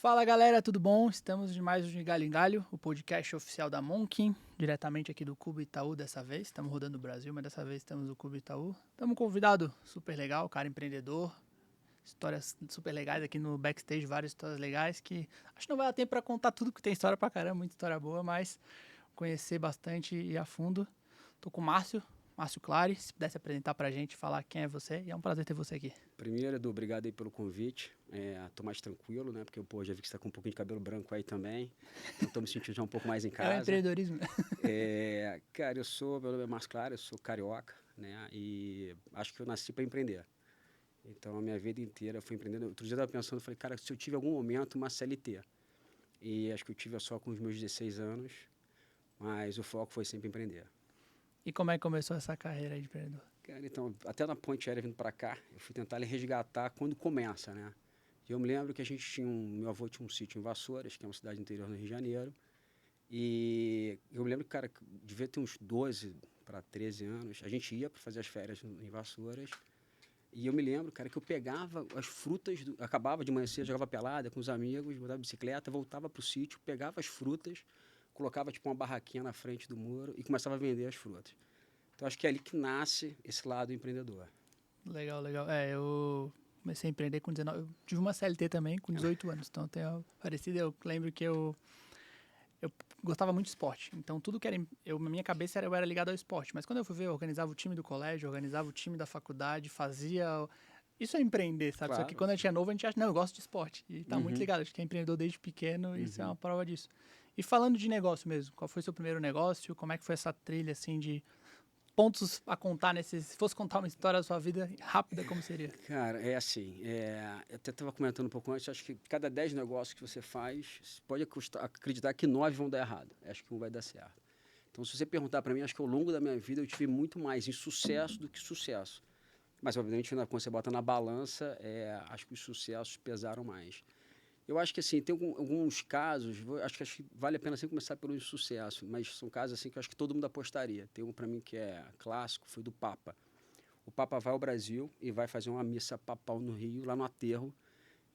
Fala galera, tudo bom? Estamos de mais um de Galho em Galho, o podcast oficial da Monkin, diretamente aqui do Cubo Itaú dessa vez. Estamos rodando o Brasil, mas dessa vez estamos no Cubo Itaú. Estamos com um convidado super legal, cara empreendedor, histórias super legais aqui no backstage, várias histórias legais que acho que não vai dar tempo para contar tudo, que tem história pra caramba, muita história boa, mas conhecer bastante e a fundo. Tô com o Márcio Clary, se pudesse apresentar pra gente, falar quem é você, e é um prazer ter você aqui. Primeiro, Edu, obrigado aí pelo convite. Tô mais tranquilo, né? Porque, pô, já vi que você tá com um pouquinho de cabelo branco aí também. Então, tô me sentindo já um pouco mais em É o casa. empreendedorismo. Cara, meu nome é Márcio Claro, eu sou carioca, né? E acho que eu nasci para empreender. Então, a minha vida inteira eu fui empreendendo. Outro dia eu tava pensando, falei, cara, se eu tive em algum momento uma CLT. E acho que eu tive só com os meus 16 anos, mas o foco foi sempre empreender. E como é que começou essa carreira aí de empreendedor? Cara, então, até na ponte aérea vindo para cá, eu fui tentar resgatar quando começa, né? E eu me lembro que a gente meu avô tinha um sítio em Vassouras, que é uma cidade do interior no Rio de Janeiro, e eu me lembro que, cara, devia ter uns 12 para 13 anos, a gente ia para fazer as férias em Vassouras, e eu me lembro, cara, que eu pegava as frutas, acabava de manhã cedo, jogava pelada com os amigos, botava bicicleta, voltava pro sítio, pegava as frutas, colocava tipo uma barraquinha na frente do muro e começava a vender as frutas. Então acho que é ali que nasce esse lado empreendedor. Legal, legal. Eu comecei a empreender com 19. Eu tive uma CLT também com 18 anos, então tem algo parecido. Eu lembro que eu gostava muito de esporte. Então tudo que era. Na minha cabeça eu era ligado ao esporte. Mas quando eu fui ver, eu organizava o time do colégio, organizava o time da faculdade, fazia. Isso é empreender, sabe? Só que Claro. quando a gente é novo, a gente acha, não, eu gosto de esporte. E tá muito Uhum, ligado. Acho que é empreendedor desde pequeno, e isso é uma uhum. prova disso. E falando de negócio mesmo, qual foi o seu primeiro negócio? Como é que foi essa trilha, assim, de pontos a contar nesses. Se fosse contar uma história da sua vida rápida, como seria? Cara, é assim, eu até estava comentando um pouco antes, acho que cada 10 negócios que você faz, você pode acreditar que 9 vão dar errado. Acho que um vai dar certo. Então, se você perguntar para mim, acho que ao longo da minha vida eu tive muito mais insucesso do que sucesso. Mas, obviamente, quando você bota na balança, acho que os sucessos pesaram mais. Eu acho que assim, tem alguns casos, acho que vale a pena sempre começar pelo insucesso, mas são casos assim que eu acho que todo mundo apostaria. Tem um para mim que é clássico, foi do Papa. O Papa vai ao Brasil e vai fazer uma missa papal no Rio, lá no aterro,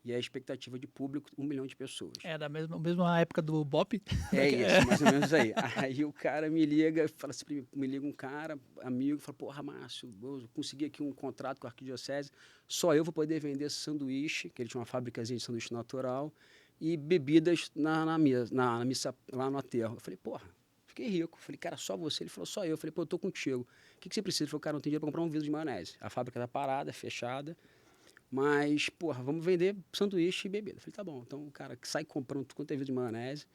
e a expectativa de público, 1 milhão de pessoas. É da mesma época do Bop? É isso, mais ou menos aí. Aí o cara me liga, fala assim, me liga um cara, amigo, fala, porra, Márcio, eu consegui aqui um contrato com a Arquidiocese, só eu vou poder vender sanduíche, que ele tinha uma fábricazinha de sanduíche natural, e bebidas na missa lá no aterro. Eu falei, porra, fiquei rico. Falei, cara, só você? Ele falou, só eu. Eu falei, pô, eu tô contigo. O que você precisa? Ele falou, cara, não tem dinheiro pra comprar um vidro de maionese. A fábrica tá parada, fechada, mas, porra, vamos vender sanduíche e bebida. Eu falei, tá bom. Então o cara que sai comprando tudo quanto é vidro de maionese.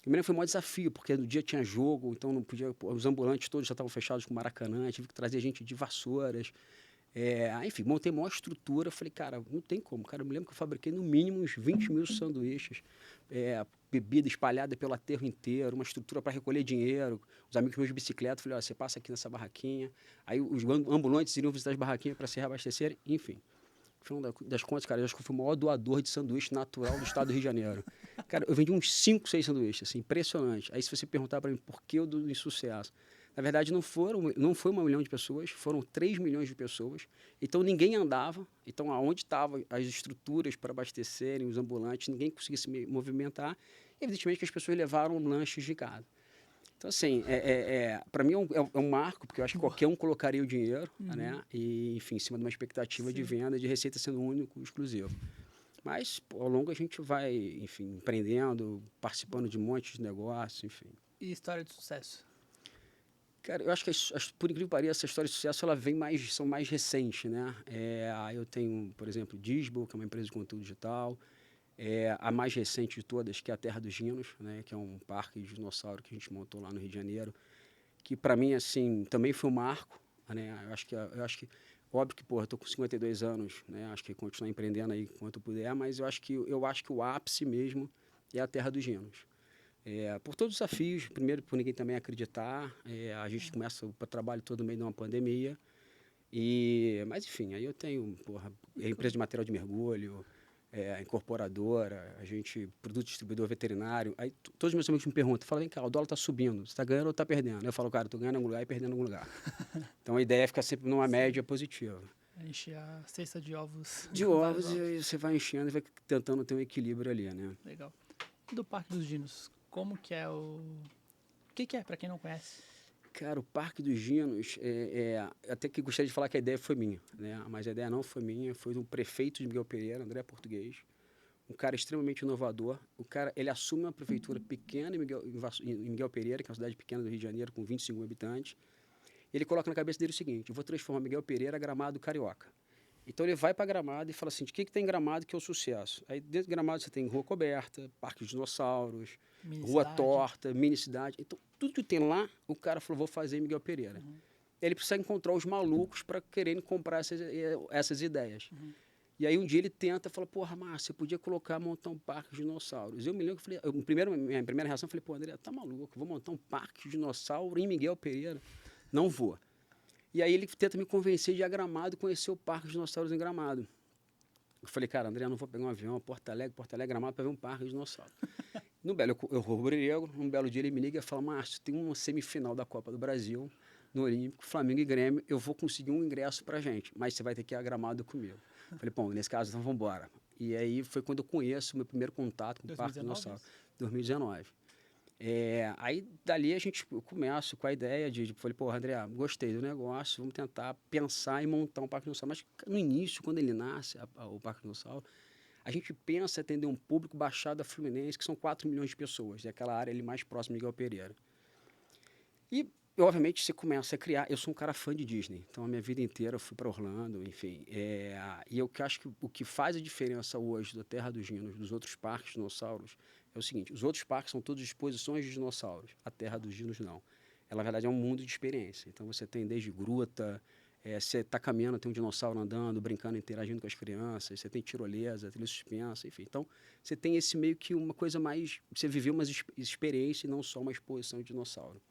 Eu me lembro que foi um maior desafio, porque no dia tinha jogo, então não podia. Os ambulantes todos já estavam fechados com Maracanã, tive que trazer gente de Vassouras. Enfim, montei a maior estrutura. Falei, cara, não tem como. Cara, eu me lembro que eu fabriquei no mínimo uns 20 mil sanduíches, bebida espalhada pelo aterro inteiro, uma estrutura para recolher dinheiro. Os amigos meus de bicicleta, falei, ó, você passa aqui nessa barraquinha. Aí os ambulantes iriam visitar as barraquinhas para se reabastecerem, enfim. No final das contas, cara, eu acho que eu fui o maior doador de sanduíche natural do estado do Rio de Janeiro. Cara, eu vendi uns 5, 6 sanduíches, assim, impressionante. Aí se você perguntar para mim por que eu do insucesso, na verdade não foi 1 milhão de pessoas, foram 3 milhões de pessoas. Então ninguém andava. Então aonde estavam as estruturas para abastecerem os ambulantes, ninguém conseguia se movimentar. Evidentemente que as pessoas levaram lanches de casa. Então, assim, para mim é um marco, porque eu acho que qualquer um colocaria o dinheiro, né? E, enfim, em cima de uma expectativa de Sim. venda, de receita sendo único, exclusivo. Mas, pô, ao longo a gente vai, enfim, empreendendo, participando de um monte de negócios, enfim. E história de sucesso? Cara, eu acho que, por incrível que pareça, essa história de sucesso, ela são mais recentes, né? Eu tenho, por exemplo, Disbo, que é uma empresa de conteúdo digital. A mais recente de todas, que é a Terra dos Dinos, né? Que é um parque de dinossauro que a gente montou lá no Rio de Janeiro, que para mim, assim, também foi um marco, né? Eu acho que óbvio que, porra, eu tô com 52 anos, né? Acho que continuar empreendendo aí quanto puder, mas eu acho que o ápice mesmo é a Terra dos Genos. Por todos os desafios, primeiro por ninguém também acreditar, a gente começa o trabalho todo no meio de uma pandemia, mas enfim, aí eu tenho, porra, empresa de material de mergulho, incorporadora, a gente, produto distribuidor veterinário. Aí todos os meus amigos me perguntam, falam, vem cá, o dólar está subindo, você está ganhando ou está perdendo? Eu falo, cara, estou ganhando em algum lugar e perdendo em algum lugar. Então a ideia é ficar sempre numa Sim. média positiva. Enche a cesta de ovos. De com vários ovos e aí você vai enchendo e vai tentando ter um equilíbrio ali, né? Legal. E do Parque dos Dinos, como que é o... O que que é, pra quem não conhece? Cara, o Parque dos Dinos, até que gostaria de falar que a ideia foi minha, né? Mas a ideia não foi minha, foi do prefeito de Miguel Pereira, André Português, um cara extremamente inovador. O cara, ele assume uma prefeitura pequena em Miguel Pereira, que é uma cidade pequena do Rio de Janeiro, com 25 mil habitantes. Ele coloca na cabeça dele o seguinte: eu vou transformar Miguel Pereira Gramado Carioca. Então ele vai para Gramado e fala assim: o que tem em Gramado que é o sucesso? Aí dentro de Gramado você tem Rua Coberta, Parque dos Dinossauros, Mini Rua cidade? Torta, Mini Cidade. Então tudo que tem lá, o cara falou: vou fazer em Miguel Pereira. Ele precisa encontrar os malucos para quererem comprar essas ideias. E aí um dia ele tenta, fala: porra, Márcio, você podia montar um parque de dinossauros. Eu me lembro que eu falei, minha primeira reação, eu falei: pô, André, tá maluco, vou montar um parque de dinossauro em Miguel Pereira? Não vou. E aí ele tenta me convencer de ir a Gramado, conhecer o Parque de Dinossauros em Gramado. Eu falei: cara, André, eu não vou pegar um avião, Porto Alegre, Gramado, para ver um parque de dinossauros. Eu rubrico, num belo dia ele me liga e fala: Márcio, tem uma semifinal da Copa do Brasil, no Olímpico, Flamengo e Grêmio, eu vou conseguir um ingresso pra gente, mas você vai ter que ir a Gramado comigo. Eu falei: bom, nesse caso, então vamos embora. E aí foi quando eu conheço o meu primeiro contato com o Parque de 2019? Dinossauros, 2019. Aí dali eu começo com a ideia falei: pô, André, gostei do negócio, vamos tentar pensar em montar um Parque Dinossauro. Mas no início, quando ele nasce, o Parque Dinossauro, a gente pensa em atender um público Baixada Fluminense, que são 4 milhões de pessoas, é aquela área ali mais próxima de Miguel Pereira. E, obviamente, você começa a criar... Eu sou um cara fã de Disney, então a minha vida inteira eu fui para Orlando, enfim. E eu acho que o que faz a diferença hoje da Terra dos Dinos, dos outros parques de dinossauros, é o seguinte: os outros parques são todos exposições de dinossauros, a Terra dos Dinos não. Ela, na verdade, é um mundo de experiência. Então você tem desde gruta, você está caminhando, tem um dinossauro andando, brincando, interagindo com as crianças, você tem tirolesa, trilha suspensa, enfim. Então você tem esse meio que uma coisa mais... Você viveu uma experiência e não só uma exposição de dinossauro.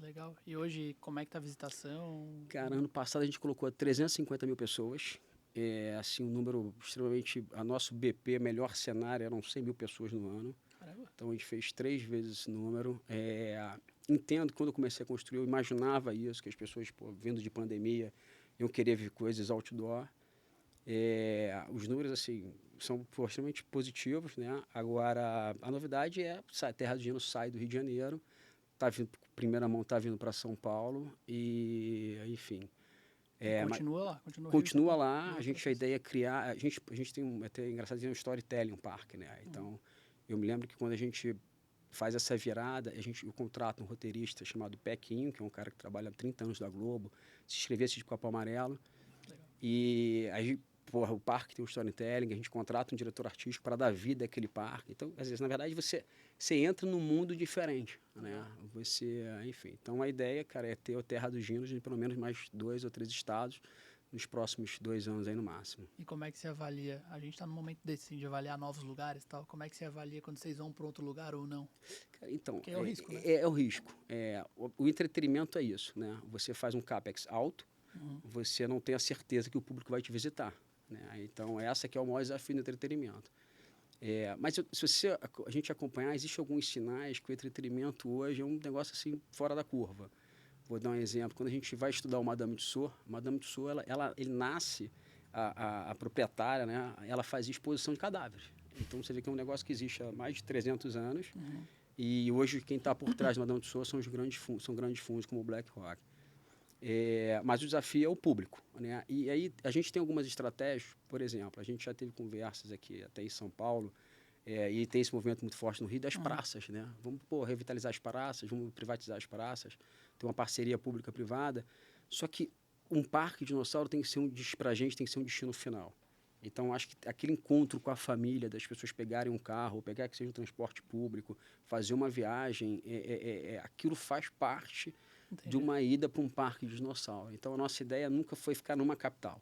Legal. E hoje, como é que tá a visitação? Cara, ano passado a gente colocou 350 mil pessoas. Assim, um número extremamente... A nosso BP, melhor cenário, eram 100 mil pessoas no ano. Caramba. Então a gente fez 3 vezes esse número. Entendo que quando eu comecei a construir, eu imaginava isso, que as pessoas, pô, vindo de pandemia, iam querer ver coisas outdoor. Os números, assim, são extremamente positivos, né? Agora, a novidade é a Terra dos Dinos sai do Rio de Janeiro, tá vindo, primeira mão está vindo para São Paulo e, enfim... Continua lá, continua Continua Rio, lá, a processo. ideia é criar... A gente tem até engraçado dizer um storytelling, um parque, né? Então, eu me lembro que quando a gente faz essa virada, eu contrato um roteirista chamado Pequinho, que é um cara que trabalha há 30 anos da Globo, se inscrevesse de Copo Amarelo. Legal. E aí, porra, o parque tem um storytelling, a gente contrata um diretor artístico para dar vida àquele parque. Então, às vezes, na verdade, você entra num mundo diferente, né? Enfim. Então, a ideia, cara, é ter a Terra dos Dinos em pelo menos mais 2 ou 3 estados nos próximos 2 anos aí no máximo. E como é que você avalia? A gente está num momento desse, assim, de avaliar novos lugares e tal. Como é que você avalia quando vocês vão para outro lugar ou não? Então, Porque é o risco, né? É o risco. O entretenimento é isso, né? Você faz um capex alto, você não tem a certeza que o público vai te visitar, né? Então, essa que é o maior desafio do entretenimento. Mas se a gente acompanhar, existem alguns sinais que o entretenimento hoje é um negócio assim fora da curva. Vou dar um exemplo. Quando a gente vai estudar o Madame Tussauds, ele nasce, a proprietária, né? Ela fazia exposição de cadáveres. Então, você vê que é um negócio que existe há mais de 300 anos. E hoje quem está por trás do Madame Tussauds são grandes fundos como o BlackRock. Mas o desafio é o público, né? E aí a gente tem algumas estratégias. Por exemplo, a gente já teve conversas aqui até em São Paulo, e tem esse movimento muito forte no Rio das praças, né? Vamos revitalizar as praças, vamos privatizar as praças, ter uma parceria pública-privada. Só que um parque de dinossauro tem que ser para a gente tem que ser um destino final. Então, acho que aquele encontro com a família, das pessoas pegarem um carro, pegar que seja um transporte público, fazer uma viagem, aquilo faz parte de uma ida para um parque de dinossauro. Então, a nossa ideia nunca foi ficar numa capital,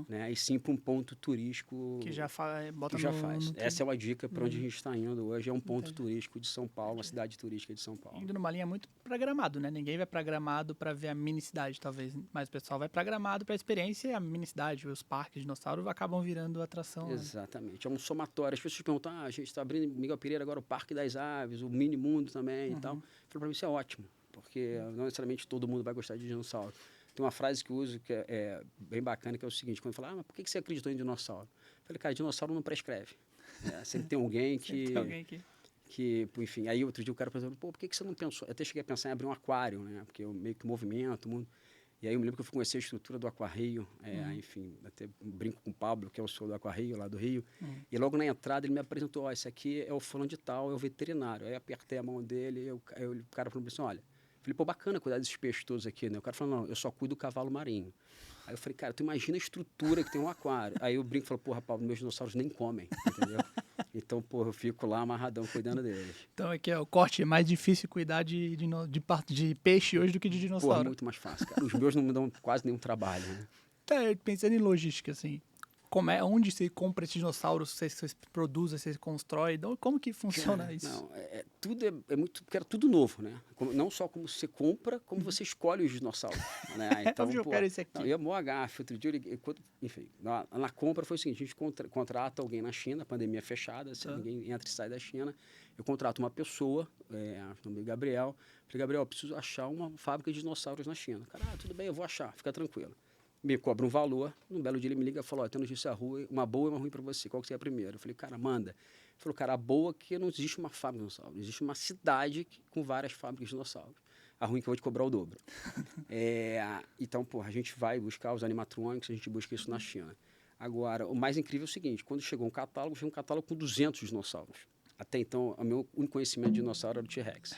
né? E sim para um ponto turístico Que já bota que já faz. Essa é uma dica para onde a gente está indo hoje. É um ponto Entendi. turístico de São Paulo, uma cidade turística de São Paulo. Indo numa linha muito pra Gramado, né? Ninguém vai pra Gramado pra ver a mini cidade, talvez. Mas o pessoal vai pra Gramado pra experiência e a mini cidade, os parques de dinossauro acabam virando atração. Né? Exatamente. É um somatório. As pessoas perguntam: a gente está abrindo em Miguel Pereira agora o Parque das Aves, o Mini Mundo também e tal. Eu falei: para mim isso é ótimo, porque não necessariamente todo mundo vai gostar de dinossauro. Tem uma frase que eu uso que é bem bacana, que é o seguinte, quando fala, mas por que você acreditou em dinossauro? Eu falei, cara, dinossauro não prescreve. Sempre tem alguém Sempre tem alguém que, enfim, aí outro dia o cara perguntou, pô, por que você não pensou? Eu até cheguei a pensar em abrir um aquário, né? Porque eu meio que movimento, mundo. E aí eu me lembro que eu fui conhecer a estrutura do Aquarrio, enfim, até brinco com o Pablo, que é o senhor do Aquarrio, lá do Rio, e logo na entrada ele me apresentou, ó, esse aqui é o fulano de tal, é o veterinário. Aí eu apertei a mão dele, aí o cara falou assim, olha, falei, pô, bacana cuidar desses peixes todos aqui, né? O cara falou, não, eu só cuido do cavalo marinho. Aí eu falei, cara, tu imagina a estrutura que tem um aquário. Aí o brinco falou, porra, Paulo, meus dinossauros nem comem, entendeu? Então, porra, eu fico lá amarradão cuidando deles. Então aqui é o corte, é mais difícil cuidar de peixe hoje do que de Porra, dinossauro. muito mais fácil, cara. Os meus não me dão quase nenhum trabalho, né? Pensando em logística, assim, onde você compra esses dinossauros, você produz, você constrói, então, como que funciona Cara, isso? não, tudo é muito, porque era tudo novo, né? Não só como você compra, como você escolhe os dinossauros, né? Então, Eu pô, quero esse aqui. não, e a maior gafe, outro dia, enfim, na compra foi o seguinte, a gente contrata alguém na China, a pandemia fechada, ninguém entra e sai da China, eu contrato uma pessoa, o nome é Gabriel, falei, Gabriel, eu preciso achar uma fábrica de dinossauros na China. Cara, tudo bem, eu vou achar, fica tranquilo. Me cobra um valor, num belo dia ele me liga e falou, ó, tem notícia ruim, uma boa e uma ruim para você, qual que você é a primeira? Eu falei, cara, manda. Ele falou, cara, a boa é que não existe uma fábrica de dinossauros, existe uma cidade com várias fábricas de dinossauros. A ruim é que eu vou te cobrar o dobro. Então, porra, a gente vai buscar os animatrônicos, a gente busca isso na China. Agora, o mais incrível é o seguinte, quando chegou um catálogo com 200 dinossauros. Até então, o meu único conhecimento de dinossauro era o T-Rex.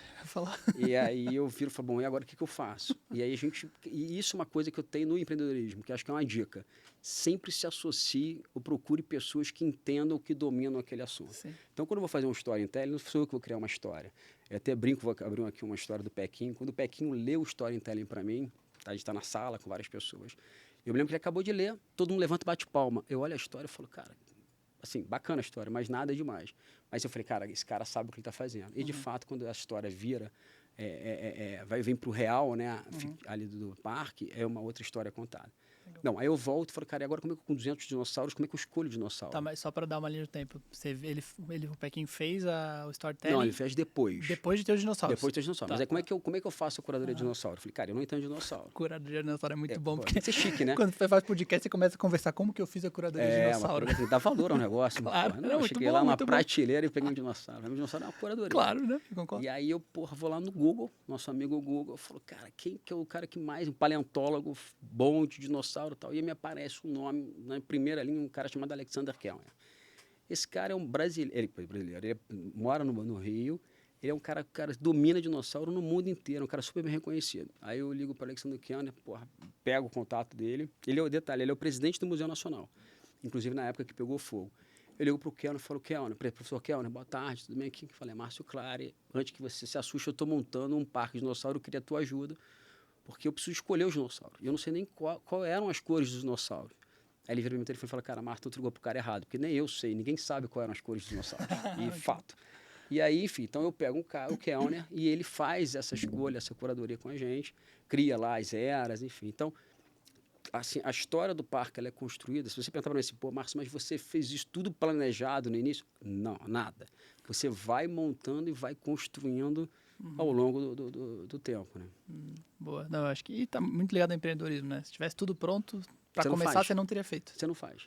E aí eu viro e falo, bom, e agora o que eu faço? E isso é uma coisa que eu tenho no empreendedorismo, que acho que é uma dica. Sempre se associe ou procure pessoas que entendam, que dominam aquele assunto. Sim. Então, quando eu vou fazer um storytelling, não sou eu que vou criar uma história. Eu até brinco, vou abrir aqui uma história do Pequinho. Quando o Pequinho lê o storytelling para mim, a gente está na sala com várias pessoas, eu me lembro que ele acabou de ler, todo mundo levanta e bate palma. Eu olho a história e falo, cara, assim, bacana a história, mas nada demais. Mas eu falei, cara, esse cara sabe o que ele está fazendo. E, de fato, quando a história vira, vem para o real, né, ali do parque, é uma outra história contada. Legal. Não, aí eu volto e falo, cara, e agora como é que com 200 dinossauros, como é que eu escolho dinossauro? Tá, mas só para dar uma linha do tempo, o Pequim fez o storytelling... Não, ele fez depois. Depois de ter os dinossauros. Depois de ter os dinossauros. Tá. Mas aí como é que eu faço a curadoria de dinossauro? Eu falei, cara, eu não entendo dinossauro. Curadoria de dinossauro é muito bom, porque... Isso é chique, né? Quando você faz podcast, você começa a conversar como que eu fiz a curadoria de dinossauro. Tem que dar valor ao negócio. Claro, eu cheguei lá numa prateleira e peguei um dinossauro. Um dinossauro é uma curadoria. Claro, né? E aí eu, vou lá no Google, nosso amigo Google, eu falo, cara, quem que é o cara que mais, um paleontólogo bom de dinossauro e tal? E aí me aparece um nome, na primeira linha, um cara chamado Alexander Kellner. Esse cara é um brasileiro, ele mora no Rio, ele é um cara que domina dinossauro no mundo inteiro, um cara super bem reconhecido. Aí eu ligo para o Alexander Kellner, pego o contato dele, ele é o presidente do Museu Nacional, inclusive na época que pegou fogo. Eu ligo para o Kellner e falo, Kellner, professor Kellner, boa tarde, tudo bem aqui? Eu falei, Márcio Clary, antes que você se assuste, eu estou montando um parque de dinossauro, eu queria a tua ajuda, porque eu preciso escolher os dinossauros. E eu não sei nem qual eram as cores dos dinossauros. Aí ele vira para mim e fala, cara, Márcio, tu ligou pro cara errado, porque nem eu sei, ninguém sabe quais eram as cores dos dinossauros. E fato. E aí, enfim, então eu pego o Kellner, e ele faz essa escolha, essa curadoria com a gente, cria lá as eras, enfim. Então, assim, a história do parque ela é construída. Se você perguntar para mim assim, pô, Márcio, mas você fez isso tudo planejado no início? Não, nada. Você vai montando e vai construindo ao longo do tempo, né? Boa. Não, eu acho que está muito ligado ao empreendedorismo, né? Se tivesse tudo pronto, para começar, você não teria feito. Você não faz.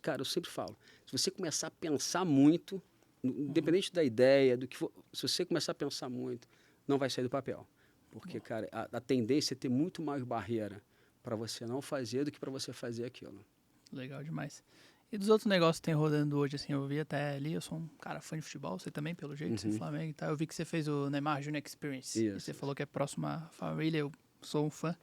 Cara, eu sempre falo. Se você começar a pensar muito, independente da ideia, do que for, se você começar a pensar muito, não vai sair do papel. Porque, cara, a tendência é ter muito mais barreira para você não fazer do que para você fazer aquilo. Legal demais. E dos outros negócios que tem rodando hoje, assim, eu vi até ali, eu sou um cara fã de futebol, você também, pelo jeito, você é Flamengo e tal. Eu vi que você fez o Neymar Junior Experience. Isso, e você falou que é próximo à família, eu sou um fã.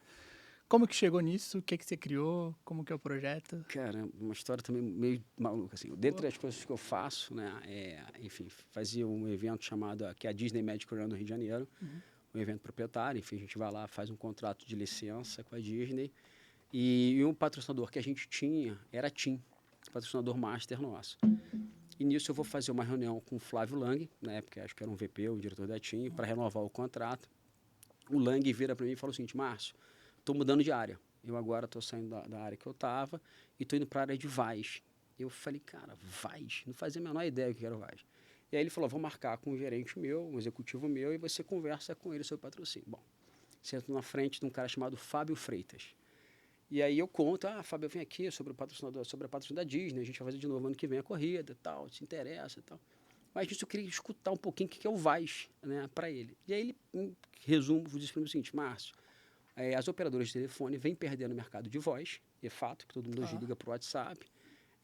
Como que chegou nisso? O que você criou? Como que é o projeto? Cara, uma história também meio maluca, assim. Dentre as coisas que eu faço, né, enfim, fazia um evento chamado, que é a Disney Magic Run no Rio de Janeiro, um evento proprietário, enfim, a gente vai lá, faz um contrato de licença com a Disney, e um patrocinador que a gente tinha era a TIM, patrocinador master nosso. E nisso eu vou fazer uma reunião com o Flávio Lang, na época acho que era um VP, o diretor da TIM, para renovar o contrato. O Lang vira para mim e fala o seguinte, Márcio, estou mudando de área. Eu agora estou saindo da área que eu estava e estou indo para a área de VAS. Eu falei, cara, VAS? Não fazia a menor ideia do que era o VAS. E aí ele falou, vou marcar com um gerente meu, um executivo meu, e você conversa com ele sobre patrocínio. Bom, sento na frente de um cara chamado Fábio Freitas. E aí eu conto, Fábio, vem aqui sobre o patrocinador, sobre a patrocínio da Disney, a gente vai fazer de novo ano que vem a corrida e tal, te interessa e tal. Mas isso eu queria escutar um pouquinho o que é o VAS, né, para ele. E aí ele, em resumo, disse para mim o seguinte: Márcio, as operadoras de telefone vêm perdendo o mercado de voz, é fato, que todo mundo hoje liga para o WhatsApp,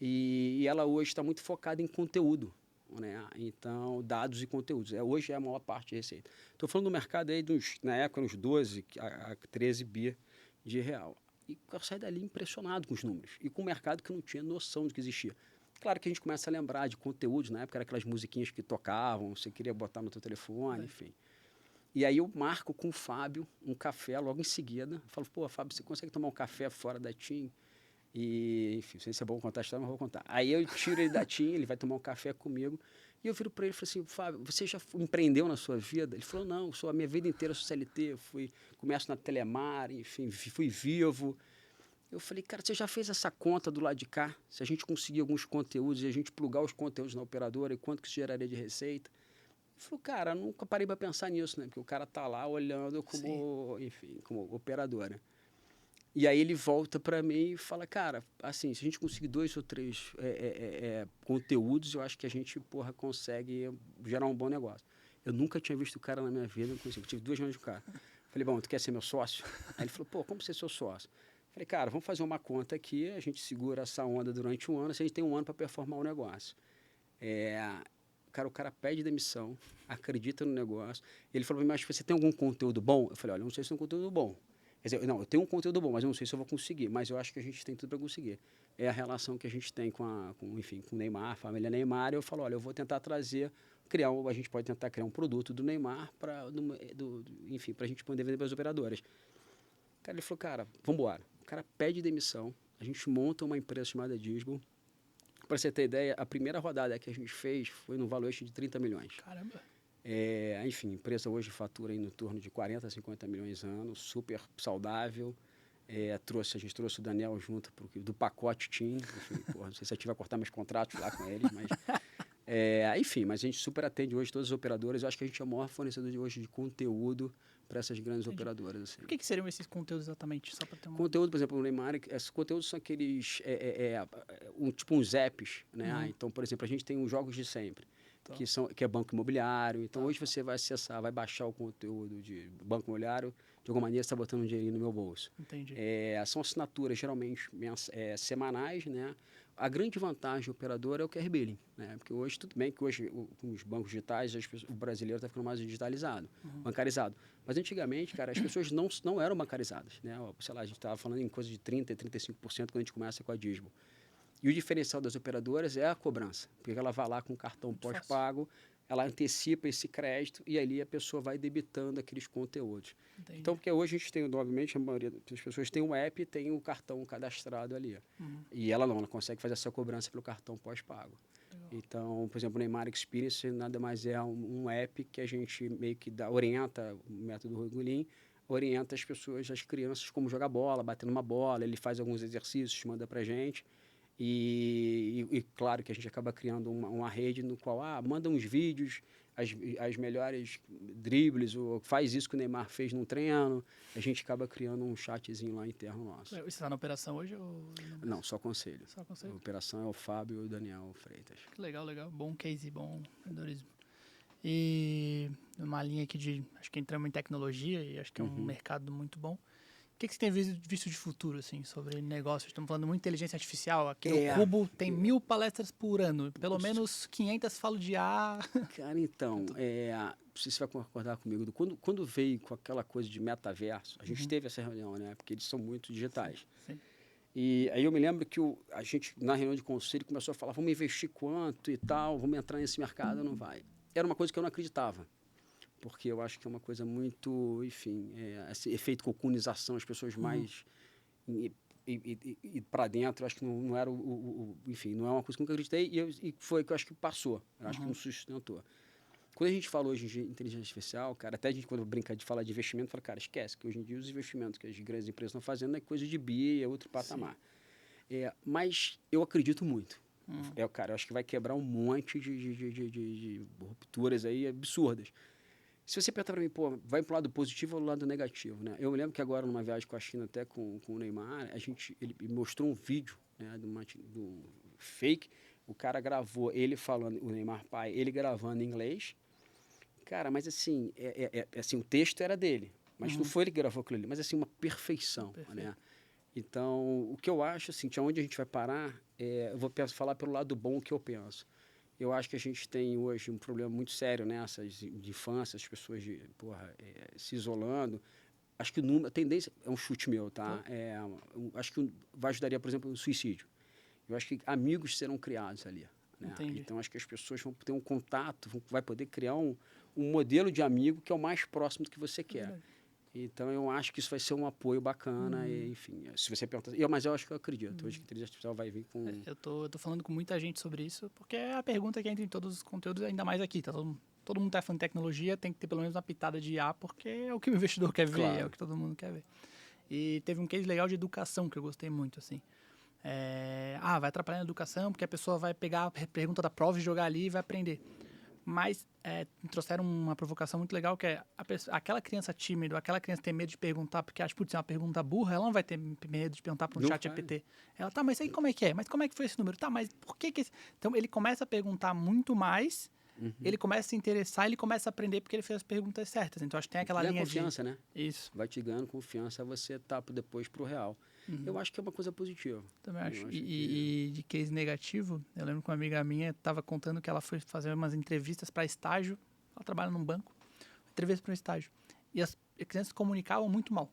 e ela hoje está muito focada em conteúdo, né? Então, dados e conteúdos. Hoje é a maior parte de receita. Estou falando do mercado aí, na época, uns 12 a 13 bi de real. E eu saí dali impressionado com os números. E com um mercado que eu não tinha noção do que existia. Claro que a gente começa a lembrar de conteúdos. Na época, eram aquelas musiquinhas que tocavam, você queria botar no teu telefone, enfim. E aí eu marco com o Fábio um café logo em seguida. Eu falo, pô, Fábio, você consegue tomar um café fora da TIM? E, enfim, não sei se é bom contar a história, mas vou contar. Aí eu tiro ele da TIM, ele vai tomar um café comigo. E eu viro para ele e falo assim: Fábio, você já empreendeu na sua vida? Ele falou: não, a minha vida inteira sou CLT, começo na Telemar, enfim, fui vivo. Eu falei: cara, você já fez essa conta do lado de cá? Se a gente conseguir alguns conteúdos e a gente plugar os conteúdos na operadora, e quanto que isso geraria de receita? Ele falou: cara, nunca parei para pensar nisso, né? Porque o cara tá lá olhando como, enfim, como operadora. E aí ele volta para mim e fala: cara, assim, se a gente conseguir 2 ou 3 conteúdos, eu acho que a gente, consegue gerar um bom negócio. Eu nunca tinha visto o cara na minha vida, eu tive 2 reuniões com o cara. Falei: bom, tu quer ser meu sócio? Aí ele falou: pô, como ser seu sócio? Falei: cara, vamos fazer uma conta aqui, a gente segura essa onda durante um ano, se a gente tem um ano para performar o negócio. O cara pede demissão, acredita no negócio. Ele falou: mas você tem algum conteúdo bom? Eu falei: olha, eu não sei se tem um conteúdo bom. Quer dizer, não, eu tenho um conteúdo bom, mas eu não sei se eu vou conseguir. Mas eu acho que a gente tem tudo para conseguir. É a relação que a gente tem com o Neymar, a família Neymar. Eu falo: olha, eu vou tentar a gente pode tentar criar um produto do Neymar para a gente poder vender para as operadoras. Cara, ele falou: cara, vamos embora. O cara pede demissão, a gente monta uma empresa chamada Disbo. Para você ter ideia, a primeira rodada que a gente fez foi no valuation de 30 milhões. Caramba! Enfim, a empresa hoje fatura aí no torno de 40 a 50 milhões ano, super saudável. A gente trouxe o Daniel junto do pacote TIM. Enfim, não sei se a gente vai cortar meus contratos lá com eles, mas... enfim, mas a gente super atende hoje todas as operadoras. Eu acho que a gente é o maior fornecedor de hoje de conteúdo para essas grandes operadoras. Assim. O que seriam esses conteúdos exatamente? Só para ter uma... Conteúdo, por exemplo, no Neymar, esses conteúdos são aqueles, tipo uns apps, né? Então, por exemplo, a gente tem os jogos de sempre, que é banco imobiliário. Então, hoje você vai acessar, vai baixar o conteúdo de banco imobiliário, de alguma maneira você está botando um dinheirinho no meu bolso. Entendi. São assinaturas, geralmente, semanais, né? A grande vantagem do operador é o QR Billing, né? Porque hoje, tudo bem que hoje com os bancos digitais, o brasileiro está ficando mais digitalizado, bancarizado. Mas antigamente, cara, as pessoas não eram bancarizadas, né? Sei lá, a gente estava falando em coisa de 30% a 35% quando a gente começa com a Disbo. E o diferencial das operadoras é a cobrança, porque ela vai lá com o cartão pós-pago, ela antecipa esse crédito e ali a pessoa vai debitando aqueles conteúdos. Entendi. Então, porque hoje a gente tem, obviamente, a maioria das pessoas tem um app e tem o cartão cadastrado ali. E ela consegue fazer essa cobrança pelo cartão pós-pago. Então, por exemplo, o Neymar Experience nada mais é um app que a gente meio que orienta, o método Regulin, orienta as pessoas, as crianças, como jogar bola, batendo uma bola, ele faz alguns exercícios, manda pra gente. E claro que a gente acaba criando uma rede no qual manda uns vídeos, as melhores dribles, ou faz isso que o Neymar fez num treino, a gente acaba criando um chatzinho lá interno nosso. Você está na operação hoje? Ou não, só conselho. Só conselho. A operação é o Fábio e o Daniel Freitas. Que legal, legal. Bom case, bom empreendedorismo. E uma linha aqui de, acho que entramos em tecnologia e acho que é um mercado muito bom. O que você tem visto de futuro, assim, sobre negócios? Estamos falando muito de inteligência artificial. Aqui no Cubo tem 1000 palestras por ano. Pelo menos 500 falo de IA. Cara, então, não sei se você vai concordar comigo. Quando veio com aquela coisa de metaverso, a gente teve essa reunião, né? Porque eles são muito digitais. Sim. E aí eu me lembro que a gente, na reunião de conselho, começou a falar: vamos investir quanto e tal, vamos entrar nesse mercado, não vai. Era uma coisa que eu não acreditava. Porque eu acho que é uma coisa muito, enfim, esse efeito cocunização, as pessoas mais para dentro, acho que não era enfim, não é uma coisa que eu nunca acreditei e foi que eu acho que passou, eu acho que não sustentou. Quando a gente fala hoje de inteligência artificial, cara, até a gente quando brinca de falar de investimento, fala: cara, esquece que hoje em dia os investimentos que as grandes empresas estão fazendo é coisa de BI, é outro patamar. Mas eu acredito muito. Cara, eu acho que vai quebrar um monte de rupturas aí absurdas. Se você perguntar para mim, pô, vai para o lado positivo ou o lado negativo, né? Eu me lembro que agora, numa viagem com a China, até com o Neymar, ele me mostrou um vídeo, né, do fake. O cara gravou ele falando, o Neymar pai, ele gravando em inglês. Cara, mas assim, assim, o texto era dele, mas não foi ele que gravou aquilo ali, mas assim, uma perfeição, né? Então, o que eu acho, assim, onde a gente vai parar, eu vou falar pelo lado bom que eu penso. Eu acho que a gente tem hoje um problema muito sério nessas de infância, as pessoas se isolando. Acho que a tendência é um chute meu, tá? Acho que ajudaria, por exemplo, o suicídio. Eu acho que amigos serão criados ali. Né? Então, acho que as pessoas vão ter um contato, vai poder criar um modelo de amigo que é o mais próximo do que você quer. Então, eu acho que isso vai ser um apoio bacana. E, enfim, se você perguntar... Mas eu acho que eu acredito. Hoje que a inteligência artificial vai vir com... Eu tô falando com muita gente sobre isso, porque é a pergunta que entra em todos os conteúdos, ainda mais aqui. Tá? Todo mundo tá falando de tecnologia, tem que ter pelo menos uma pitada de IA, porque é o que o investidor quer ver, é o que todo mundo quer ver. E teve um case legal de educação que eu gostei muito, assim. Vai atrapalhar na educação, porque a pessoa vai pegar a pergunta da prova e jogar ali e vai aprender. Mas me trouxeram uma provocação muito legal, que é aquela criança tímida, aquela criança tem medo de perguntar, porque acha, putz, é uma pergunta burra, ela não vai ter medo de perguntar para um chat GPT. Ela, tá, mas aí como é que é? Mas como é que foi esse número? Tá, mas por que esse... Então, ele começa a perguntar muito mais, ele começa a se interessar, ele começa a aprender porque ele fez as perguntas certas. Então, acho que tem aquela linha confiança, né? Isso. Vai te ganhando confiança, você tá depois pro real. Eu acho que é uma coisa positiva. Também acho. E de case negativo, eu lembro que uma amiga minha estava contando que ela foi fazer umas entrevistas para estágio. Ela trabalha num banco. Entrevista para um estágio. E as crianças comunicavam muito mal.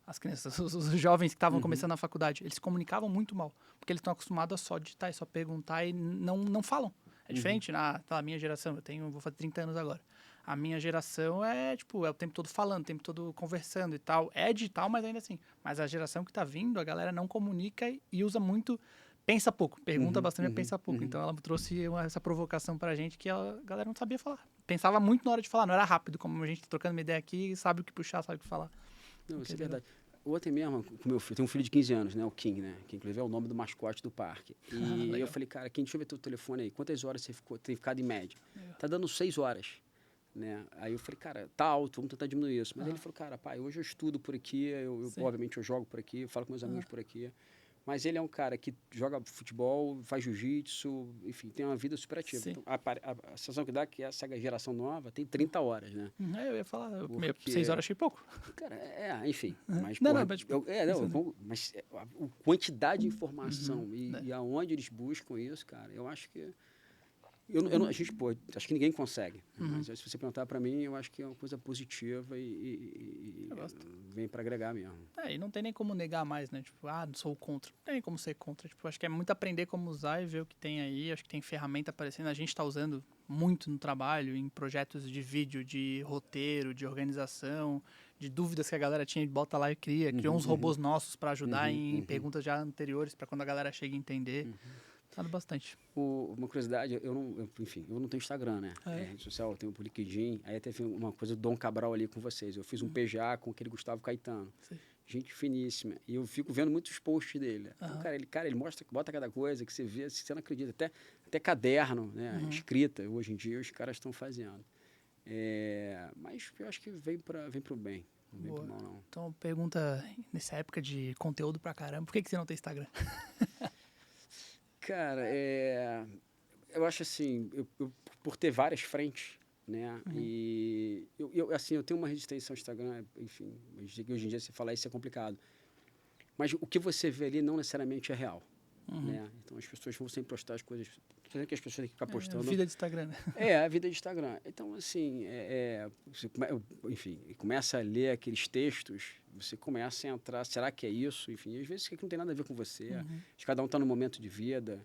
As crianças, os jovens que estavam começando na faculdade, eles se comunicavam muito mal. Porque eles estão acostumados a só digitar e só perguntar e não falam. É diferente na minha geração. Vou fazer 30 anos agora. A minha geração é o tempo todo falando, o tempo todo conversando e tal. É digital, mas ainda assim. Mas a geração que tá vindo, a galera não comunica e usa muito, pensa pouco. Pergunta bastante, mas pensa pouco. Então ela trouxe essa provocação pra gente que a galera não sabia falar. Pensava muito na hora de falar, não era rápido, como a gente tá trocando uma ideia aqui, sabe o que puxar, sabe o que falar. Não, isso é verdade. Ontem mesmo, com meu filho, tem um filho de 15 anos, né? O King, né? Que inclusive é o nome do mascote do parque. E eu falei, cara, King, deixa eu ver teu telefone aí. Quantas horas você tem ficado em média? Tá dando 6 horas. Né? Aí eu falei, cara, tá alto, vamos tentar diminuir isso. Mas ele falou, cara, pai, hoje eu estudo por aqui, obviamente eu jogo por aqui, eu falo com meus amigos por aqui. Mas ele é um cara que joga futebol, faz jiu-jitsu, enfim, tem uma vida super ativa. Então, a sensação que dá é que essa geração nova tem 30 horas, né? Eu ia falar, 6 horas achei pouco. Cara, enfim. Mas, mas a quantidade de informação e aonde eles buscam isso, cara, eu acho que... acho que ninguém consegue. Mas se você perguntar para mim, eu acho que é uma coisa positiva e vem para agregar mesmo. E não tem nem como negar mais, né? Não sou contra. Não tem nem como ser contra. Acho que é muito aprender como usar e ver o que tem aí. Acho que tem ferramenta aparecendo. A gente está usando muito no trabalho, em projetos de vídeo, de roteiro, de organização, de dúvidas que a galera tinha, bota lá e criou uns robôs nossos para ajudar em perguntas já anteriores, para quando a galera chega a entender. Sabe bastante. Uma curiosidade, eu não tenho Instagram, né? Rede social, eu tenho o LinkedIn. Aí teve uma coisa do Dom Cabral ali com vocês. Eu fiz um PGA com aquele Gustavo Caetano. Sim. Gente finíssima. E eu fico vendo muitos posts dele. Então, ele mostra, bota cada coisa que você vê, você não acredita. Até caderno, né? Escrita, hoje em dia, os caras estão fazendo. Mas eu acho que vem pro bem. Não vem pro mal, não. Então, pergunta, nessa época de conteúdo pra caramba, por que você não tem Instagram? Cara, eu acho assim, eu por ter várias frentes, né? E eu tenho uma resistência ao Instagram, enfim, hoje em dia você falar isso é complicado. Mas o que você vê ali não necessariamente é real, né? Então as pessoas vão sempre postar as coisas, que as pessoas têm que ficar postando. A vida de Instagram, né? A vida de Instagram. Então, assim, enfim, começa a ler aqueles textos, você começa a entrar, será que é isso? Enfim, às vezes isso aqui não tem nada a ver com você. Cada um está num momento de vida.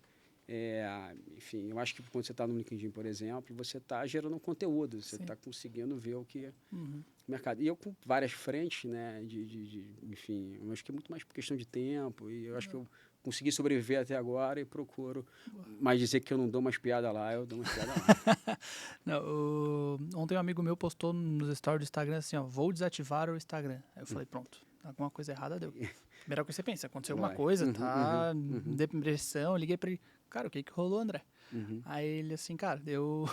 Enfim, eu acho que quando você está no LinkedIn, por exemplo, você está gerando um conteúdo, você está conseguindo ver o que o mercado. E eu com várias frentes, né, enfim, eu acho que é muito mais por questão de tempo, e eu acho que eu consegui sobreviver até agora e procuro mais dizer que eu não dou umas piadas lá, eu dou umas piadas lá. Ontem um amigo meu postou nos stories do Instagram assim, vou desativar o Instagram. Aí eu falei, pronto, alguma coisa errada deu. Primeira coisa que você pensa, aconteceu alguma coisa, tá depressão, eu liguei pra ele, cara, o que rolou, André? Aí ele assim, cara, eu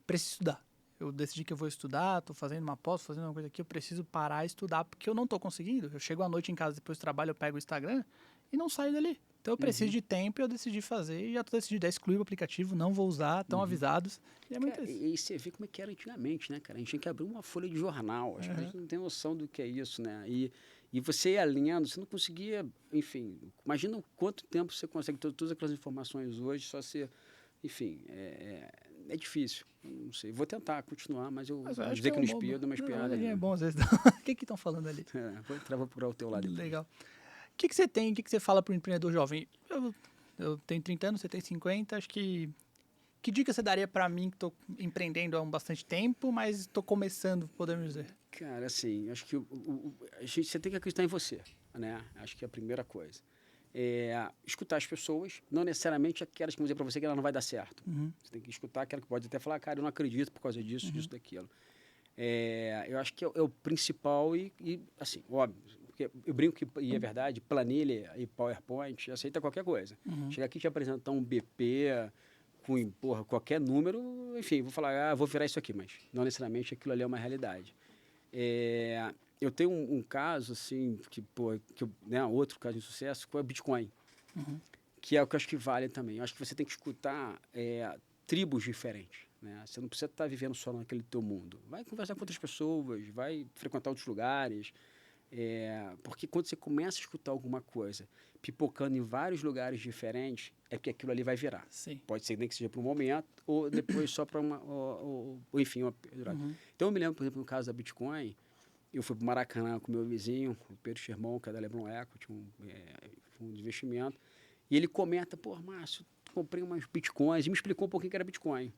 preciso estudar. eu decidi que eu vou estudar, tô fazendo uma pós, fazendo uma coisa aqui, eu preciso parar e estudar, porque eu não tô conseguindo. Eu chego à noite em casa, depois do trabalho, eu pego o Instagram e não saio dali. Então eu preciso de tempo e eu decidi fazer, e já tô decidido a excluir o aplicativo, não vou usar, estão avisados. E é muito Cara, isso. e você vê como é que era antigamente, né, cara? A gente tinha que abrir uma folha de jornal. As pessoas não têm noção do que é isso, né? E você ia lendo, você não conseguia, enfim, imagina o quanto tempo você consegue ter todas aquelas informações hoje, só se, enfim, é difícil. Não sei, vou tentar continuar, mas eu Mas eu vou acho que dizer é que um não bom. espio, eu dou uma espiada ali, É né? bom às vezes. O que estão falando ali? Vou entrar, vou procurar o teu lado depois. Legal. O que você tem, o que você fala para o empreendedor jovem? Eu tenho 30 anos, você tem 50, acho que... Que dica você daria para mim que estou empreendendo há bastante tempo, mas estou começando, podemos dizer? Cara, assim, acho que você tem que acreditar em você, né? Acho que é a primeira coisa. Escutar as pessoas, não necessariamente aquelas que vão dizer para você que ela não vai dar certo. Você tem que escutar aquela que pode até falar, cara, eu não acredito por causa disso, disso, daquilo. Eu acho que é o principal e, assim, óbvio, porque eu brinco que, e é verdade, planilha e PowerPoint aceita qualquer coisa. Chegar aqui e te apresentar um BP com, porra, qualquer número, enfim, vou falar, vou virar isso aqui, mas não necessariamente aquilo ali é uma realidade. Eu tenho um caso, assim, né, outro caso de sucesso, que é o Bitcoin, que é o que eu acho que vale também. Eu acho que você tem que escutar tribos diferentes, né? Você não precisa estar vivendo só naquele teu mundo. Vai conversar com outras pessoas, vai frequentar outros lugares, porque quando você começa a escutar alguma coisa pipocando em vários lugares diferentes, é porque aquilo ali vai virar. Sim. Pode ser nem que seja para um momento, ou depois só para enfim, uma durada. Então, eu me lembro, por exemplo, no caso da Bitcoin, eu fui para o Maracanã com meu vizinho, o Pedro Sherman, que é da Leblon Equity, um fundo de investimento, e ele comenta, pô, Márcio, comprei umas Bitcoins, e me explicou um pouquinho o que era Bitcoin.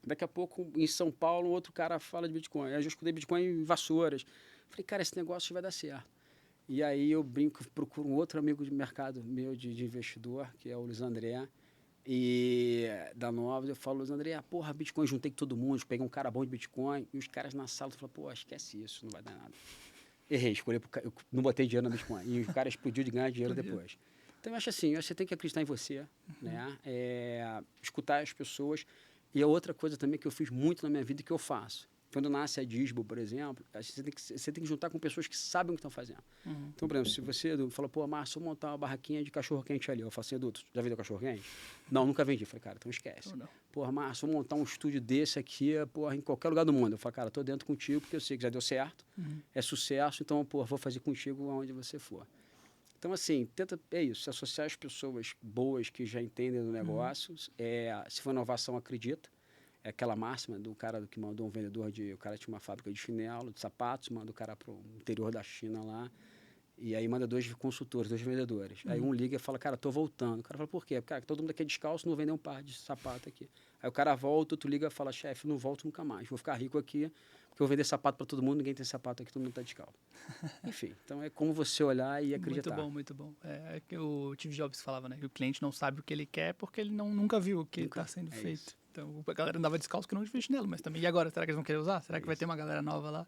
Daqui a pouco, em São Paulo, outro cara fala de Bitcoin. Aí eu já escutei Bitcoin em Vassouras. Falei, cara, esse negócio vai dar certo. E aí eu brinco, procuro um outro amigo de mercado meu, de investidor, que é o Luiz André, e da Novos, eu falo, Luiz André, porra, Bitcoin, juntei com todo mundo, peguei um cara bom de Bitcoin, e os caras na sala falaram, pô, esquece isso, não vai dar nada. Errei, eu não botei dinheiro na Bitcoin, e o cara explodiu de ganhar dinheiro depois. Então eu acho assim, você tem que acreditar em você, né? Escutar as pessoas, e a outra coisa também que eu fiz muito na minha vida e que eu faço. Quando nasce a Disbo, por exemplo, você tem que juntar com pessoas que sabem o que estão fazendo. Então, por exemplo, se você, Edu, fala, pô, Márcio, vou montar uma barraquinha de cachorro-quente ali. Eu falo assim, Edu, já vendeu cachorro-quente? Não, nunca vendi. Eu falei, cara, então esquece. Pô, Márcio, vou montar um estúdio desse aqui, porra, em qualquer lugar do mundo. Eu falo, cara, tô dentro contigo porque eu sei que já deu certo, é sucesso, então, pô, vou fazer contigo aonde você for. Então, assim, é isso, associar as pessoas boas que já entendem do negócio, se for inovação, acredita. É aquela máxima do cara que mandou um vendedor o cara tinha uma fábrica de chinelo, de sapatos, manda o cara para o interior da China lá, e aí manda 2 consultores, 2 vendedores. Aí um liga e fala, cara, tô voltando. O cara fala, por quê? Cara, todo mundo aqui é descalço, não vou vender um par de sapato aqui. Aí o cara volta, outro liga e fala, chefe, não volto nunca mais, vou ficar rico aqui, porque eu vou vender sapato para todo mundo, ninguém tem sapato aqui, todo mundo tá descalço. Enfim, então é como você olhar e acreditar. Muito bom, muito bom. É que o Steve Jobs falava, né? Que o cliente não sabe o que ele quer porque ele nunca viu o que está sendo feito. Isso. Então, a galera andava descalço que não devia chinelo, mas também, e agora? Será que eles vão querer usar? Será que vai ter uma galera nova lá?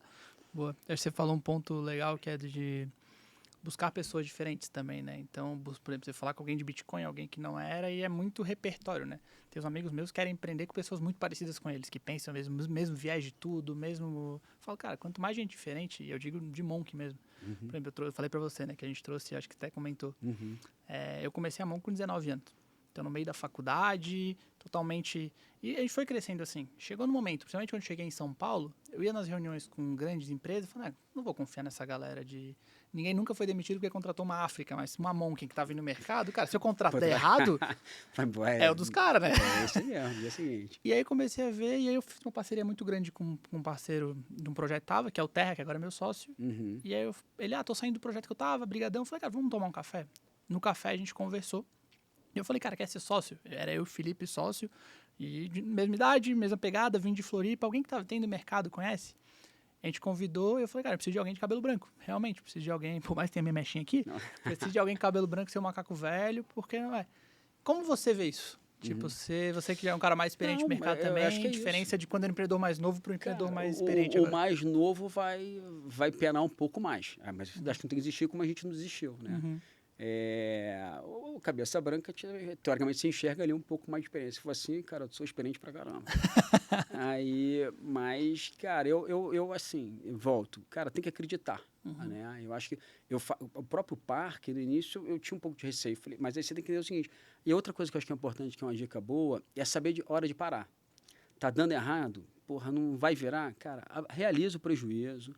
Boa. Acho que você falou um ponto legal que é de buscar pessoas diferentes também, né? Então, por exemplo, você falar com alguém de Bitcoin, alguém que não era, e é muito repertório, né? Tem uns amigos meus que querem empreender com pessoas muito parecidas com eles, que pensam mesmo viés de tudo, mesmo... Eu falo, cara, quanto mais gente diferente, e eu digo de Monk mesmo. Por exemplo, eu falei pra você, né, que a gente trouxe, acho que até comentou. Eu comecei a Monk com 19 anos. Então, no meio da faculdade, totalmente... E a gente foi crescendo assim. Chegou no momento, principalmente quando eu cheguei em São Paulo, eu ia nas reuniões com grandes empresas e falei, não vou confiar nessa galera de... Ninguém nunca foi demitido porque contratou uma África, mas uma Monk que tava indo no mercado, cara, se eu contratar errado, é o dos caras, né? É isso mesmo, dia seguinte. E aí comecei a ver, e aí eu fiz uma parceria muito grande com um parceiro de um projeto que tava, que é o Terra, que agora é meu sócio. E aí ele, tô saindo do projeto que eu tava, brigadão. Eu falei, cara, vamos tomar um café? No café a gente conversou. E eu falei, cara, quer ser sócio? Era eu e o Felipe sócio, e de mesma idade, mesma pegada, vim de Floripa, alguém que tendo mercado, conhece? A gente convidou e eu falei, cara, eu preciso de alguém de cabelo branco. Realmente, preciso de alguém, por mais que tenha minha mechinha aqui, preciso de alguém com cabelo branco, ser um macaco velho, porque não é. Como você vê isso? Tipo, você que já é um cara mais experiente no mercado também, acho que é diferença de quando é um empreendedor mais novo para um empreendedor mais experiente. O mais novo vai penar um pouco mais. Mas acho que não tem que desistir como a gente não desistiu, né? O Cabeça Branca, teoricamente, você enxerga ali um pouco mais de experiência. Se for assim, cara, eu sou experiente pra caramba. Mas, cara, eu assim, volto. Cara, tem que acreditar, né? Eu acho que o próprio parque, no início, eu tinha um pouco de receio. Falei, mas aí você tem que entender o seguinte. E outra coisa que eu acho que é importante, que é uma dica boa, é saber de hora de parar. Tá dando errado? Porra, não vai virar? Cara, realiza o prejuízo,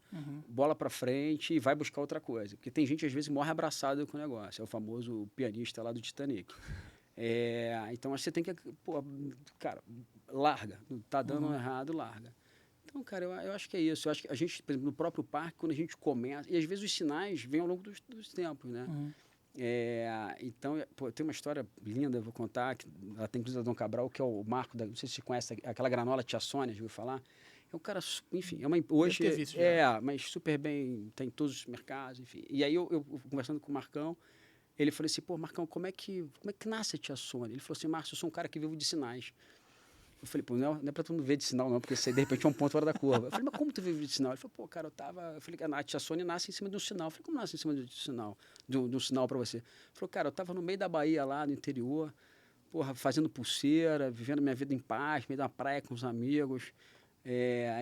bola pra frente e vai buscar outra coisa. Porque tem gente, às vezes, morre abraçado com o negócio. É o famoso pianista lá do Titanic. Então, você tem que... Pô, cara, larga. Tá dando errado, larga. Então, cara, eu acho que é isso. Eu acho que a gente, por exemplo, no próprio parque, quando a gente começa... E, às vezes, os sinais vêm ao longo dos tempos, né? Então, pô, tem uma história linda, eu vou contar, que ela tem inclusive a Dom Cabral, que é o Marco, não sei se você conhece, aquela granola Tia Sônia, já ouviu falar? É um cara, enfim, hoje Deve ter visto já. mas super bem, tem em todos os mercados, enfim. E aí eu conversando com o Marcão, ele falou assim, pô, Marcão, como é que nasce a Tia Sônia? Ele falou assim, Márcio, eu sou um cara que vivo de sinais. Eu falei, pô, não é pra todo mundo ver de sinal, não, porque isso aí, de repente, é um ponto fora da curva. Eu falei, mas como tu vive de sinal? Ele falou, pô, cara, eu falei, a Tia Sônia nasce em cima de um sinal. Eu falei, como nasce em cima de um sinal? De um sinal pra você? Ele falou, cara, eu tava no meio da Bahia, lá no interior, porra, fazendo pulseira, vivendo minha vida em paz, meio da praia com os amigos,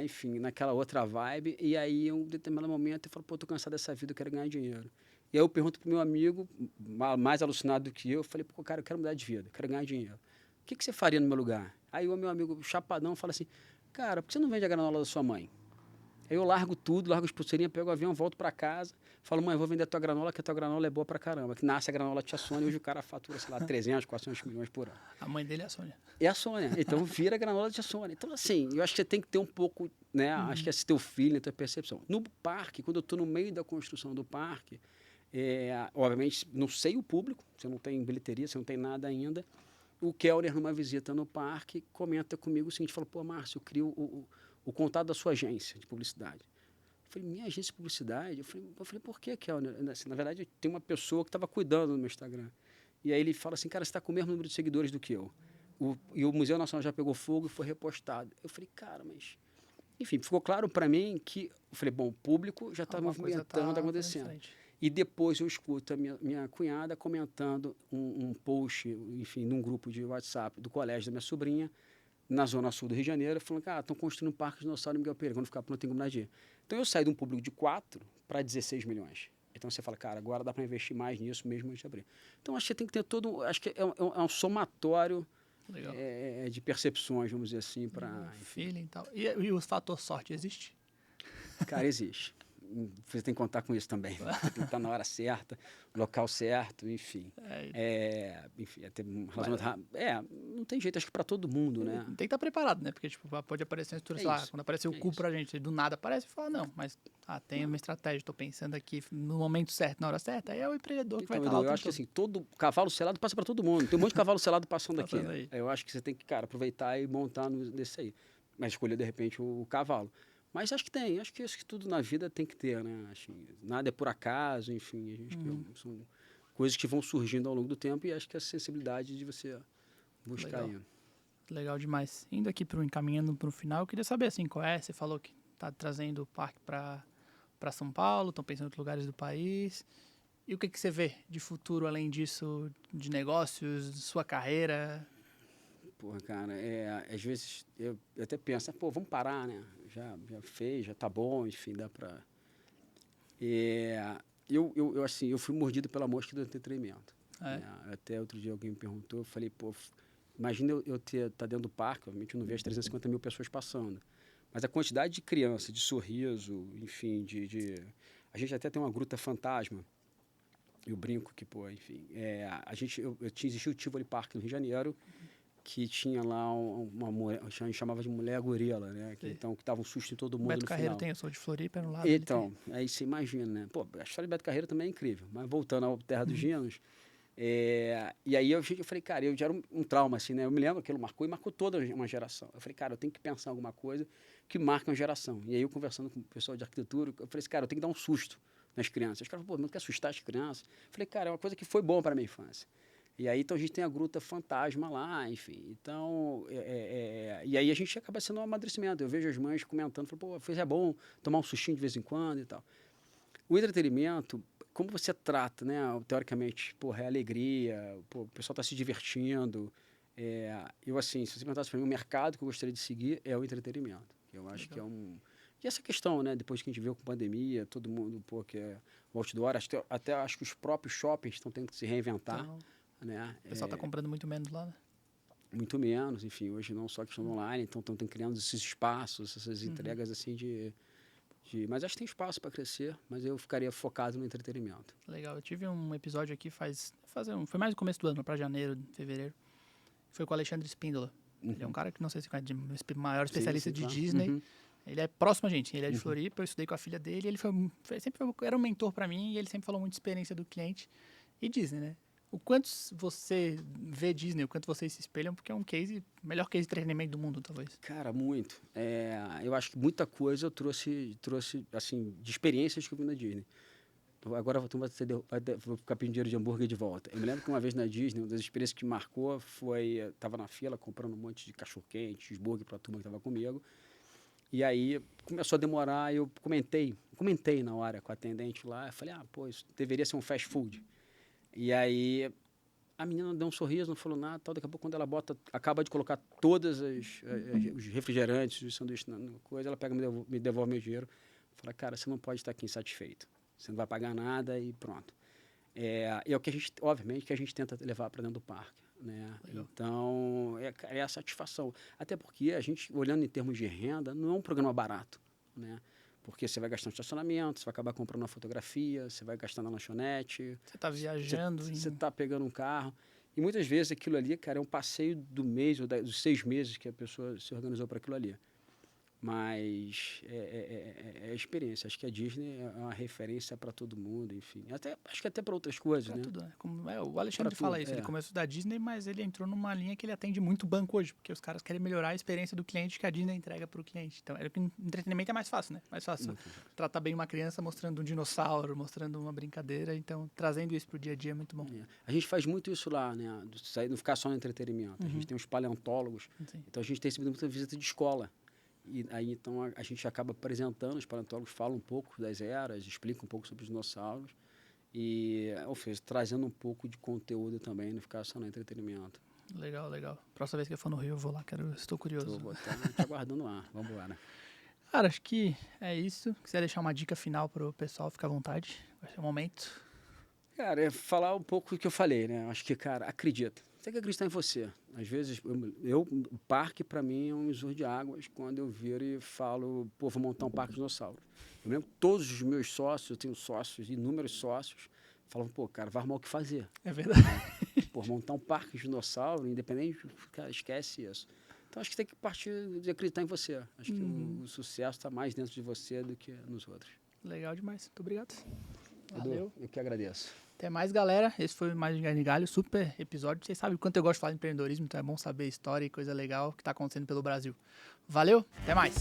enfim, naquela outra vibe. E aí, em um determinado momento, eu falo, pô, tô cansado dessa vida, eu quero ganhar dinheiro. E aí eu pergunto pro meu amigo, mais alucinado do que eu falei, pô, cara, eu quero mudar de vida, eu quero ganhar dinheiro. O que você faria no meu lugar? Aí o meu amigo chapadão fala assim, cara, por que você não vende a granola da sua mãe? Aí eu largo tudo, largo as pulseirinhas, pego o avião, volto pra casa, falo, mãe, eu vou vender a tua granola, que a tua granola é boa pra caramba. Que nasce a granola Tia Sônia, hoje o cara fatura, sei lá, 300, 400 milhões por ano. A mãe dele é a Sônia. É a Sônia, então vira a granola Tia Sônia. Então, assim, eu acho que você tem que ter um pouco, né, acho que é esse teu feeling, a tua percepção. No parque, quando eu tô no meio da construção do parque, obviamente, não sei o público, você não tem bilheteria, você não tem nada ainda. O Kellner, numa visita no parque, comenta comigo o seguinte, fala, pô, Márcio, eu queria o contato da sua agência de publicidade. Eu falei, minha agência de publicidade? Eu falei por que, Kellner? Assim, na verdade, tem uma pessoa que estava cuidando do meu Instagram. E aí ele fala assim, cara, você está com o mesmo número de seguidores do que eu. E o Museu Nacional já pegou fogo e foi repostado. Eu falei, cara, mas... Enfim, ficou claro para mim que... Eu falei, bom, o público já está movimentando, está acontecendo. E depois eu escuto a minha cunhada comentando um post, enfim, num grupo de WhatsApp do colégio da minha sobrinha, na zona sul do Rio de Janeiro, falando que estão construindo um parque dinossauro em Miguel Pereira, quando ficar pronto tem como ir. Então eu saí de um público de 4 para 16 milhões. Então você fala, cara, agora dá para investir mais nisso mesmo antes de abrir. Então acho que tem que ter todo, acho que é um somatório de percepções, vamos dizer assim, para... Feeling e tal. E o fator sorte existe? Cara, existe. Você tem que contar com isso também. Você tem que estar na hora certa, no local certo, enfim. Enfim, ter um relacionamento. Não tem jeito, acho que para todo mundo, né? Tem que estar preparado, né? Porque, tipo, pode aparecer uma estrutura, sei lá, quando aparecer o cu pra gente, do nada aparece e fala, não, mas tem uma estratégia, estou pensando aqui no momento certo, na hora certa, aí é o empreendedor que vai estar lá. Eu acho que assim, todo cavalo selado passa para todo mundo. Tem um monte de cavalo selado passando aqui. Eu acho que você tem que, cara, aproveitar e montar nesse aí. Mas escolher, de repente, o cavalo. Mas acho que tudo na vida tem que ter, né? Nada é por acaso, enfim, são coisas que vão surgindo ao longo do tempo e acho que a sensibilidade de você buscar isso. Legal demais. Indo aqui encaminhando para o final, eu queria saber, assim, você falou que está trazendo o parque para São Paulo, estão pensando em outros lugares do país. E o que você vê de futuro, além disso, de negócios, de sua carreira? Porra, cara, às vezes eu até penso, pô, vamos parar, né? Já fez, já tá bom, enfim, dá pra... eu fui mordido pela mosca do entretenimento. Até outro dia alguém me perguntou, eu falei, pô, imagina eu tá dentro do parque, obviamente eu não vejo 350 mil pessoas passando, mas a quantidade de criança, de sorriso, enfim, a gente até tem uma gruta fantasma, eu brinco que, pô, enfim, existia o Tivoli Park no Rio de Janeiro, que tinha lá a gente chamava de mulher gorila, né? Que dava um susto em todo mundo Beto no Carreiro final. Eu sou de Floripa, no lado Então, aí você imagina, né? Pô, a história de Beto Carreiro também é incrível. Mas voltando ao Terra dos Genos, e aí eu falei, cara, eu já era um trauma, assim, né? Eu me lembro que aquilo marcou toda uma geração. Eu falei, cara, eu tenho que pensar em alguma coisa que marque uma geração. E aí eu conversando com o pessoal de arquitetura, eu falei assim, cara, eu tenho que dar um susto nas crianças. Os caras falaram, pô, não quer assustar as crianças? Eu falei, cara, é uma coisa que foi bom para minha infância. E aí, então, a gente tem a Gruta Fantasma lá, enfim. Então, e aí a gente acaba sendo um amadurecimento. Eu vejo as mães comentando, falam, pô, é bom tomar um sustinho de vez em quando e tal. O entretenimento, como você trata, né? Teoricamente, porra, é alegria, pô, o pessoal está se divertindo. Eu, assim, se você perguntasse para mim, o mercado que eu gostaria de seguir é o entretenimento. Eu acho que é um... E essa questão, né? Depois que a gente viu com pandemia, todo mundo, pô, que é o outdoor, até acho que os próprios shoppings estão tendo que se reinventar, Então, né? o pessoal está comprando muito menos lá, né? Muito menos, enfim, hoje não só questão online, então estão criando esses espaços, essas entregas assim mas acho que tem espaço para crescer, mas eu ficaria focado no entretenimento. Legal, eu tive um episódio aqui foi mais no começo do ano, para janeiro, fevereiro, foi com o Alexandre Espíndola. Ele é um cara que não sei se é o maior especialista de claro. Disney. Ele é próximo a gente, ele é de Floripa, eu estudei com a filha dele, ele era um mentor para mim e ele sempre falou muito de experiência do cliente e Disney, né? O quanto você vê Disney, o quanto vocês se espelham, porque é um case, o melhor case de treinamento do mundo, talvez. Cara, muito. Eu acho que muita coisa eu trouxe assim, de experiências que eu vi na Disney. Agora vou ficar pedindo dinheiro de hambúrguer de volta. Eu me lembro que uma vez na Disney, uma das experiências que marcou foi, estava na fila comprando um monte de cachorro-quente, cheeseburger para a turma que estava comigo. E aí começou a demorar, eu comentei na hora com a atendente lá, eu falei, pô, isso deveria ser um fast food. E aí a menina deu um sorriso, não falou nada, tal. Daqui a pouco, quando ela acaba de colocar todos os refrigerantes, os sanduíches na coisa, ela pega e me devolve meu dinheiro. Fala, cara, você não pode estar aqui insatisfeito. Você não vai pagar nada e pronto. É o que a gente, obviamente, que a gente tenta levar para dentro do parque, né? Então, é a satisfação. Até porque a gente, olhando em termos de renda, não é um programa barato, né? Porque você vai gastar no estacionamento, você vai acabar comprando uma fotografia, você vai gastar na lanchonete. Você está viajando. Você está pegando um carro. E muitas vezes aquilo ali, cara, é um passeio do mês ou dos 6 meses que a pessoa se organizou para aquilo ali. Mas é a experiência. Acho que a Disney é uma referência para todo mundo, enfim. Acho que até para outras coisas, Pra né? tudo, né? O Alexandre fala isso. Ele começou da Disney, mas ele entrou numa linha que ele atende muito banco hoje, porque os caras querem melhorar a experiência do cliente que a Disney entrega para o cliente. Então, entretenimento é mais fácil, né? Mais fácil tratar bem uma criança mostrando um dinossauro, mostrando uma brincadeira. Então, trazendo isso para o dia a dia é muito bom. A gente faz muito isso lá, né? Não ficar só no entretenimento. A gente tem os paleontólogos. Sim. Então, a gente tem recebido muita visita de escola. E aí, então, a gente acaba apresentando, os paleontólogos falam um pouco das eras, explicam um pouco sobre os dinossauros e, ou seja, trazendo um pouco de conteúdo também, não ficar só no entretenimento. Legal, legal. Próxima vez que eu for no Rio, eu vou lá, estou curioso. Estou te aguardando lá, vamos lá, né? Cara, acho que é isso. Se quiser deixar uma dica final para o pessoal, fica à vontade. Vai ser o momento. Cara, é falar um pouco do que eu falei, né? Acho que, cara, acredita. Você tem que acreditar em você. Às vezes, o parque, para mim, é um visor de águas quando eu viro e falo, pô, vou montar um parque de dinossauros. Eu lembro que todos os meus sócios, eu tenho sócios, inúmeros sócios, falavam, pô, cara, vai arrumar o que fazer. É verdade. Pô, montar um parque de dinossauro, independente, cara, esquece isso. Então, acho que tem que partir de acreditar em você. Acho que o sucesso está mais dentro de você do que nos outros. Legal demais. Muito obrigado. Valeu. Eu que agradeço. Até mais, galera. Esse foi mais um Galho, super episódio. Vocês sabem o quanto eu gosto de falar de empreendedorismo, então é bom saber história e coisa legal que está acontecendo pelo Brasil. Valeu, até mais.